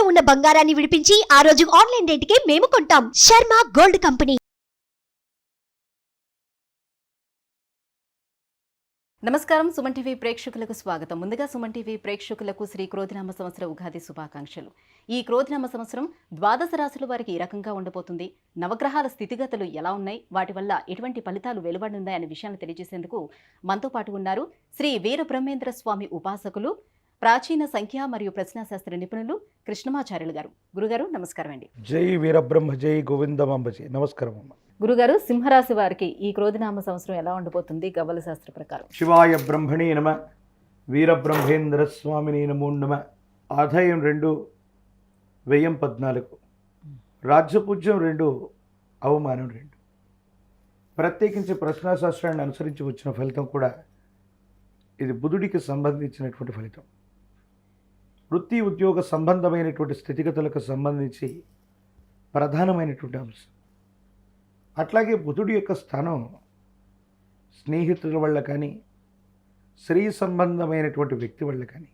ఉన్న బంగారాన్ని విడిపించి ఆ రోజు ఆన్లైన్ రేటుకే మేము కొంటాం. Sharma gold company. నమస్కారం. సుమన్ టీవీ ప్రేక్షకులకు స్వాగతం. ముందుగా సుమన్ టీవీ ప్రేక్షకులకు శ్రీ క్రోధినామ సంవత్సర ఉగాది శుభాకాంక్షలు. ఈ క్రోధినామ సంవత్సరం ద్వాదశ రాశుల వారికి ఈ రకంగా ఉండబోతుంది, నవగ్రహాల స్థితిగతులు ఎలా ఉన్నాయి, వాటి వల్ల ఎటువంటి ఫలితాలు వెలువడున్నాయి అనే విషయాన్ని తెలియజేసేందుకు మనతో పాటు ఉన్నారు శ్రీ వీర బ్రహ్మేంద్ర స్వామి ఉపాసకులు, ప్రాచీన సంఖ్య మరియు ప్రశ్నాశాస్త్ర నిపుణులు కృష్ణమాచార్యులు గారు. గురుగారు నమస్కారం అండి. జై వీరబ్రహ్మ జై గోవిందమాంబజీ. నమస్కారం అమ్మ. గురుగారు, సింహరాశి వారికి ఈ క్రోధినామ సంవత్సరం ఎలా ఉండబోతుంది గవ్వల శాస్త్ర ప్రకారం? శివాయ బ్రహ్మణి నమ, వీరబ్రహ్మేంద్ర స్వామిని నమో నమ. ఆదాయం 2, వ్యయం 14, రాజ్యపూజ్యం 2, అవమానం 2. ప్రత్యేకించి ప్రశ్నాశాస్త్రాన్ని అనుసరించి వచ్చిన ఫలితం కూడా ఇది బుధుడికి సంబంధించినటువంటి ఫలితం. వృత్తి ఉద్యోగ సంబంధమైనటువంటి స్థితిగతులకు సంబంధించి ప్రధానమైనటువంటి అంశం. అట్లాగే బుధుడి యొక్క స్థానం స్నేహితుల వల్ల కానీ, స్త్రీ సంబంధమైనటువంటి వ్యక్తి వల్ల కానీ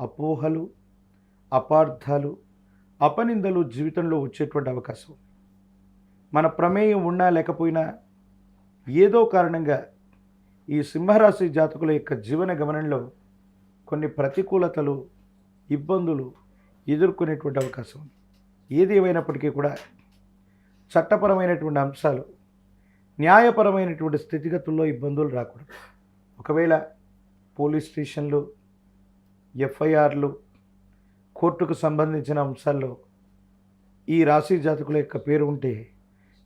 అపోహలు, అపార్థాలు, అపనిందలు జీవితంలో వచ్చేటువంటి అవకాశం. మన ప్రమేయం ఉన్నా లేకపోయినా ఏదో కారణంగా ఈ సింహరాశి జాతకుల యొక్క జీవన గమనంలో కొన్ని ప్రతికూలతలు, ఇబ్బందులు ఎదుర్కొనేటువంటి అవకాశం ఉంది. ఏది ఏమైనప్పటికీ కూడా చట్టపరమైనటువంటి అంశాలు, న్యాయపరమైనటువంటి స్థితిగతుల్లో ఇబ్బందులు రాకూడదు. ఒకవేళ పోలీస్ స్టేషన్లు, ఎఫ్ఐఆర్లు, కోర్టుకు సంబంధించిన అంశాల్లో ఈ రాశి జాతకుల యొక్క పేరు ఉంటే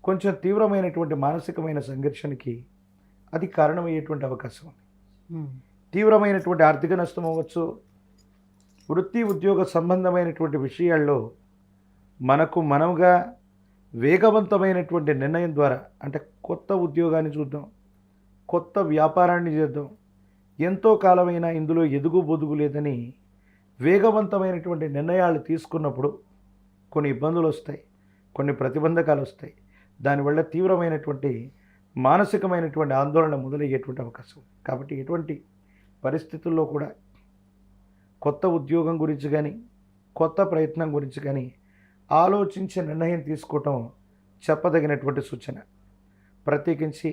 కొంచెం తీవ్రమైనటువంటి మానసికమైన సంఘర్షణకి అది కారణమయ్యేటువంటి అవకాశం ఉంది. తీవ్రమైనటువంటి ఆర్థిక నష్టం అవ్వచ్చు. వృత్తి ఉద్యోగ సంబంధమైనటువంటి విషయాల్లో మనకు మనముగా వేగవంతమైనటువంటి నిర్ణయం ద్వారా, అంటే కొత్త ఉద్యోగాన్ని చూద్దాం, కొత్త వ్యాపారాన్ని చేద్దాం, ఎంతో కాలమైనా ఇందులో ఎదుగు బొదుగు లేదని వేగవంతమైనటువంటి నిర్ణయాలు తీసుకున్నప్పుడు కొన్ని ఇబ్బందులు వస్తాయి, కొన్ని ప్రతిబంధకాలు వస్తాయి. దానివల్ల తీవ్రమైనటువంటి మానసికమైనటువంటి ఆందోళన మొదలయ్యేటువంటి అవకాశం. కాబట్టి ఎటువంటి పరిస్థితుల్లో కూడా కొత్త ఉద్యోగం గురించి కానీ, కొత్త ప్రయత్నం గురించి కానీ ఆలోచించి నిర్ణయం తీసుకోవటం చెప్పదగినటువంటి సూచన. ప్రత్యేకించి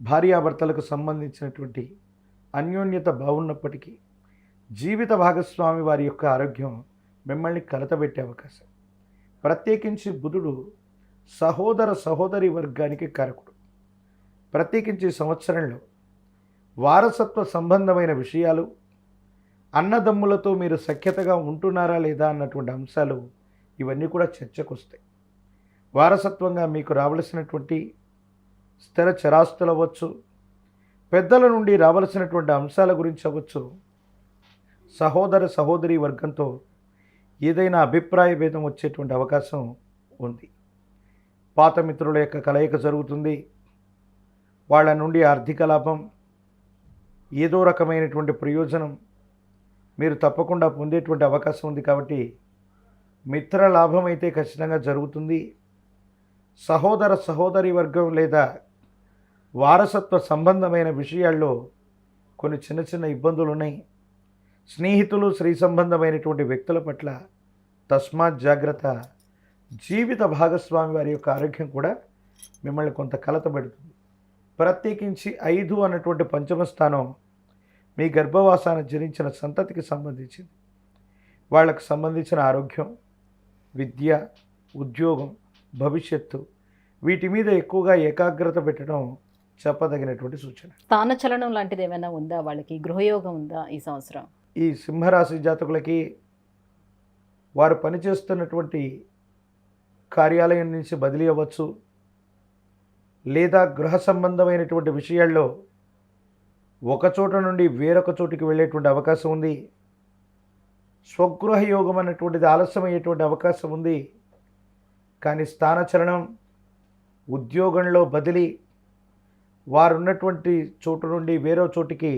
భార్యాభర్తలకు సంబంధించినటువంటి అన్యోన్యత బాగున్నప్పటికీ జీవిత భాగస్వామి వారి యొక్క ఆరోగ్యం మిమ్మల్ని కలతబెట్టే అవకాశం. ప్రత్యేకించి బుధుడు సహోదర సహోదరి వర్గానికి కారకుడు. ప్రత్యేకించి సంవత్సరంలో వారసత్వ సంబంధమైన విషయాలు, అన్నదమ్ములతో మీరు సఖ్యతగా ఉంటున్నారా లేదా అన్నటువంటి అంశాలు ఇవన్నీ కూడా చర్చకు వస్తాయి. వారసత్వంగా మీకు రావలసినటువంటి స్థిర చరాస్తులు అవ్వచ్చు, పెద్దల నుండి రావలసినటువంటి అంశాల గురించి అవ్వచ్చు, సహోదర సహోదరి వర్గంతో ఏదైనా అభిప్రాయ భేదం వచ్చేటువంటి అవకాశం ఉంది. పాత మిత్రుల యొక్క కలయిక జరుగుతుంది. వాళ్ళ నుండి ఆర్థిక లాభం, ఏదో రకమైనటువంటి ప్రయోజనం మీరు తప్పకుండా పొందేటువంటి అవకాశం ఉంది. కాబట్టి మిత్ర లాభం అయితే ఖచ్చితంగా జరుగుతుంది. సహోదర సహోదరి వర్గం లేదా వారసత్వ సంబంధమైన విషయాల్లో కొన్ని చిన్న చిన్న ఇబ్బందులు ఉన్నాయి. స్నేహితులు, స్త్రీ సంబంధమైనటువంటి వ్యక్తుల పట్ల తస్మాత్ జాగ్రత్త. జీవిత భాగస్వామి వారి యొక్క ఆరోగ్యం కూడా మిమ్మల్ని కొంత కలతబెడుతుంది. ప్రత్యేకించి 5 అన్నటువంటి పంచమ స్థానం మీ గర్భవాసాన్ని జరించిన సంతతికి సంబంధించింది. వాళ్ళకు సంబంధించిన ఆరోగ్యం, విద్య, ఉద్యోగం, భవిష్యత్తు, వీటి మీద ఎక్కువగా ఏకాగ్రత పెట్టడం చెప్పదగినటువంటి సూచన. స్థానచలనం లాంటిది ఏమైనా ఉందా? వాళ్ళకి గృహయోగం ఉందా ఈ సంవత్సరం? ఈ సింహరాశి జాతకులకి వారు పనిచేస్తున్నటువంటి కార్యాలయం నుంచి బదిలీ అవ్వచ్చు, లేదా గృహ సంబంధమైనటువంటి విషయాల్లో ఒక చోట నుండి వేరొక చోటికి వెళ్ళేటువంటి అవకాశం ఉంది. స్వగృహ యోగం అన్నటువంటిది ఆలస్యమయ్యేటువంటి అవకాశం ఉంది. కానీ స్థానచలనం, ఉద్యోగంలో బదిలీ, వారు ఉన్నటువంటి చోటు నుండి వేరే చోటికి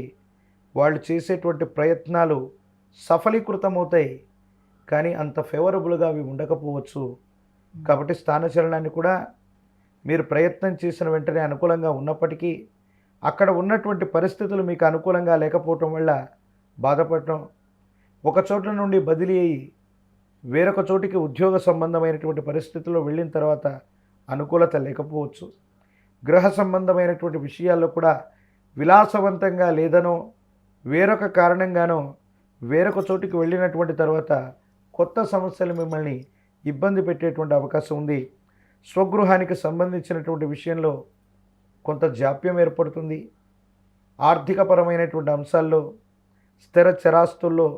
వాళ్ళు చేసేటువంటి ప్రయత్నాలు సఫలీకృతమవుతాయి. కానీ అంత ఫేవరబుల్గా అవి ఉండకపోవచ్చు. కాబట్టి స్థానచలనాన్ని కూడా మీరు ప్రయత్నం చేసిన వెంటనే అనుకూలంగా ఉన్నప్పటికీ అక్కడ ఉన్నటువంటి పరిస్థితులు మీకు అనుకూలంగా లేకపోవటం వల్ల బాధపడటం, ఒక చోట నుండి బదిలీ అయ్యి వేరొక చోటికి ఉద్యోగ సంబంధమైనటువంటి పరిస్థితుల్లో వెళ్ళిన తర్వాత అనుకూలత లేకపోవచ్చు. గృహ సంబంధమైనటువంటి విషయాల్లో కూడా విలాసవంతంగా లేదనో వేరొక కారణంగానో వేరొక చోటికి వెళ్ళినటువంటి తర్వాత కొత్త సమస్యలు మిమ్మల్ని ఇబ్బంది పెట్టేటువంటి అవకాశం ఉంది. స్వగృహానికి సంబంధించినటువంటి విషయంలో కొంత జాప్యం ఏర్పడుతుంది. ఆర్థికపరమైనటువంటి అంశాల్లో స్థిర చరాస్తుల్లో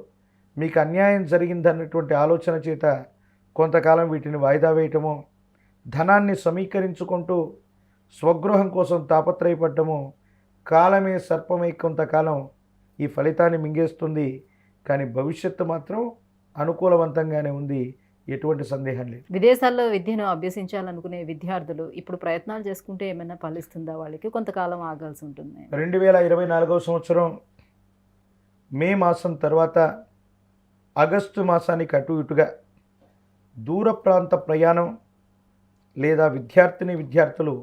మీకు అన్యాయం జరిగిందన్నటువంటి ఆలోచన చేత కొంతకాలం వీటిని వాయిదా వేయటమో, ధనాన్ని సమీకరించుకుంటూ స్వగృహం కోసం తాపత్రయపడ్డము కాలమే సర్పమై కొంతకాలం ఈ ఫలితాన్ని మింగేస్తుంది. కానీ భవిష్యత్తు మాత్రం అనుకూలవంతంగానే ఉంది, ఎటువంటి సందేహం లేదు. విదేశాల్లో విద్యను అభ్యసించాలనుకునే విద్యార్థులు ఇప్పుడు ప్రయత్నాలు చేసుకుంటే ఏమైనా ఫలిస్తుందా? వాళ్ళకి కొంతకాలం ఆగాల్సి ఉంటుంది. 2024వ సంవత్సరం మే మాసం తర్వాత ఆగస్టు మాసానికి అటు ఇటుగా దూర ప్రాంత ప్రయాణం లేదా విద్యార్థులు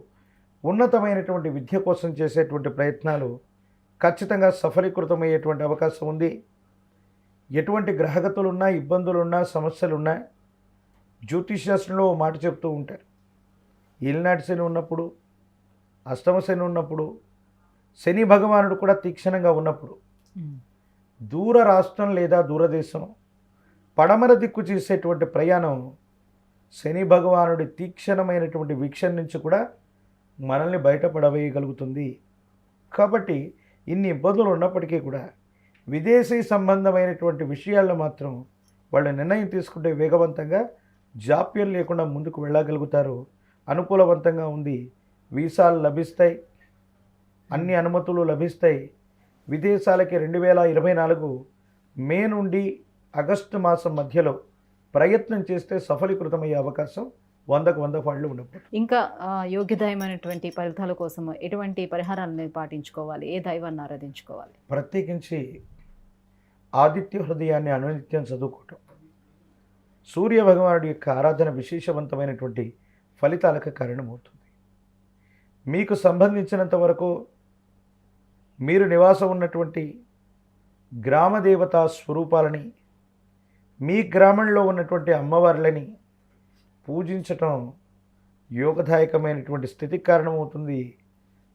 ఉన్నతమైనటువంటి విద్య కోసం చేసేటువంటి ప్రయత్నాలు ఖచ్చితంగా సఫలీకృతమయ్యేటువంటి అవకాశం ఉంది. ఎటువంటి గ్రహగతులున్నా, ఇబ్బందులున్నా, సమస్యలున్నా జ్యోతిష్శాస్త్రంలో ఓ మాట చెప్తూ ఉంటారు. ఏలినాటి శని ఉన్నప్పుడు, అష్టమ శని ఉన్నప్పుడు, శని భగవానుడు కూడా తీక్షణంగా ఉన్నప్పుడు దూర రాష్ట్రం లేదా దూరదేశం పడమర దిక్కు చేసేటువంటి ప్రయాణం శని భగవానుడి తీక్షణమైనటువంటి వీక్షణ నుంచి కూడా మనల్ని బయటపడవేయగలుగుతుంది. కాబట్టి ఇన్ని ఇబ్బందులు ఉన్నప్పటికీ కూడా విదేశీ సంబంధమైనటువంటి విషయాల్లో మాత్రం వాళ్ళు నిర్ణయం తీసుకుంటే వేగవంతంగా జాప్యం లేకుండా ముందుకు వెళ్ళగలుగుతారు. అనుకూలవంతంగా ఉంది. వీసాలు లభిస్తాయి, అన్ని అనుమతులు లభిస్తాయి. విదేశాలకి 2024 మే నుండి ఆగస్టు మాసం మధ్యలో ప్రయత్నం చేస్తే సఫలీకృతమయ్యే అవకాశం 100కు 100 పాళ్ళు ఉండదు. ఇంకా యోగ్యదాయమైనటువంటి ఫలితాల కోసం ఎటువంటి పరిహారాలను పాటించుకోవాలి? ఏ దైవాన్ని ఆరాధించుకోవాలి? ప్రత్యేకించి ఆదిత్య హృదయాన్ని అనునిత్యం చదువుకోవటం, సూర్య భగవానుడి యొక్క ఆరాధన విశేషవంతమైనటువంటి ఫలితాలకు కారణమవుతుంది. మీకు సంబంధించినంత వరకు మీరు నివాసం ఉన్నటువంటి గ్రామదేవతా స్వరూపాలని, మీ గ్రామంలో ఉన్నటువంటి అమ్మవార్లని పూజించటం యోగదాయకమైనటువంటి స్థితికి కారణమవుతుంది.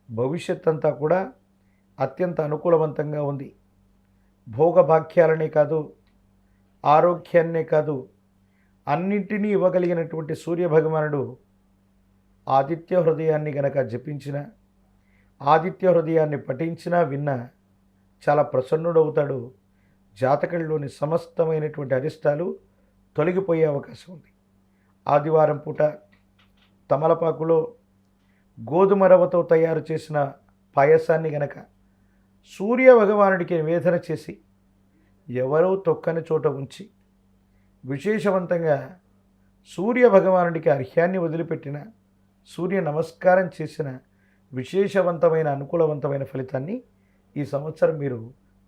భవిష్యత్ అంతా కూడా అత్యంత అనుకూలవంతంగా ఉంది. భోగభాగ్యాలనే కాదు, ఆరోగ్యాన్నే కాదు, అన్నింటినీ ఇవ్వగలిగినటువంటి సూర్యభగవానుడు ఆదిత్య హృదయాన్ని గనక జపించిన, ఆదిత్య హృదయాన్ని పఠించినా విన్నా చాలా ప్రసన్నుడవుతాడు. జాతకంలోని సమస్తమైనటువంటి అరిష్టాలు తొలగిపోయే అవకాశం ఉంది. ఆదివారం పూట తమలపాకులో గోధుమ రవ్వతో తయారు చేసిన పాయసాన్ని గనక సూర్య భగవానుడికి నివేదన చేసి ఎవరూ తొక్కని చోట ఉంచి విశేషవంతంగా సూర్య భగవానుడికి అర్ఘ్యాన్ని వదిలిపెట్టిన, సూర్య నమస్కారం చేసిన విశేషవంతమైన అనుకూలవంతమైన ఫలితాన్ని ఈ సంవత్సరం మీరు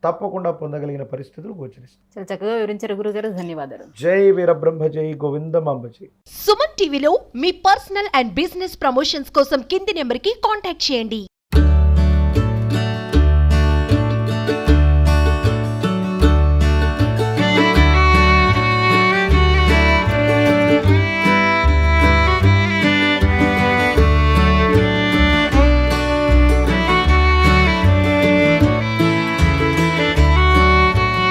తప్పకుండా పొందగలిగిన పరిస్థితులు గోచరిస్తాయి. చాలా చక్కగా వివరించారు గురుగారు, ధన్యవాదాలు. జై వీరబ్రహ్మ, జై గోవిందమాంబ జై. సుమన్ టీవీలో మీ పర్సనల్ అండ్ బిజినెస్ ప్రమోషన్స్ కోసం కింది నెంబర్కి కాంటాక్ట్ చేయండి.